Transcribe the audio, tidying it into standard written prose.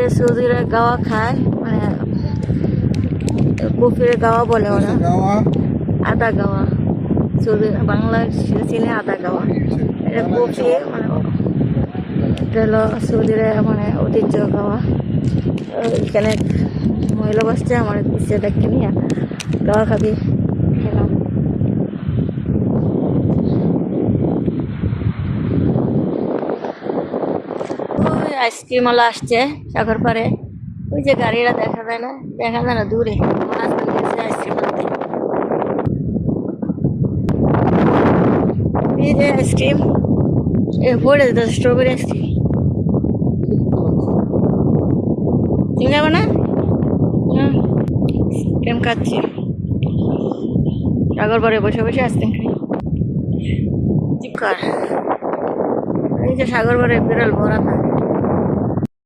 যে সৌদিরা গাওয়া খায়, মানে কফির গাওয়া বলে ওরা, আদা গাওয়া। সৌদি বাংলা চিনে আদা গাওয়া, এটা কফি, মানে এটা হলো সৌদিরা মানে ঐতিহ্য গাওয়া। এখানে মহিলা বসছে, আমার সেটা কিনিয়া গাওয়া খাবি খেলাম। ওই আইসক্রিমওয়ালা আসছে সাগর পারে, ওই যে গাড়িটা দেখা যায় না, দেখা যায় না দূরে। আমার হাজবেন্ড গেছে আইসক্রিম আনতে। এই যে আইসক্রিম এ পড়ে যেত, স্ট্রবেরি আইসক্রিম। তুমি যাবে না? আইসক্রিম খাচ্ছি সাগর পারে বসে বসে, আইসক্রিম খাই। চিকার এই যে সাগর পারে বিড়াল ভরা থাকে।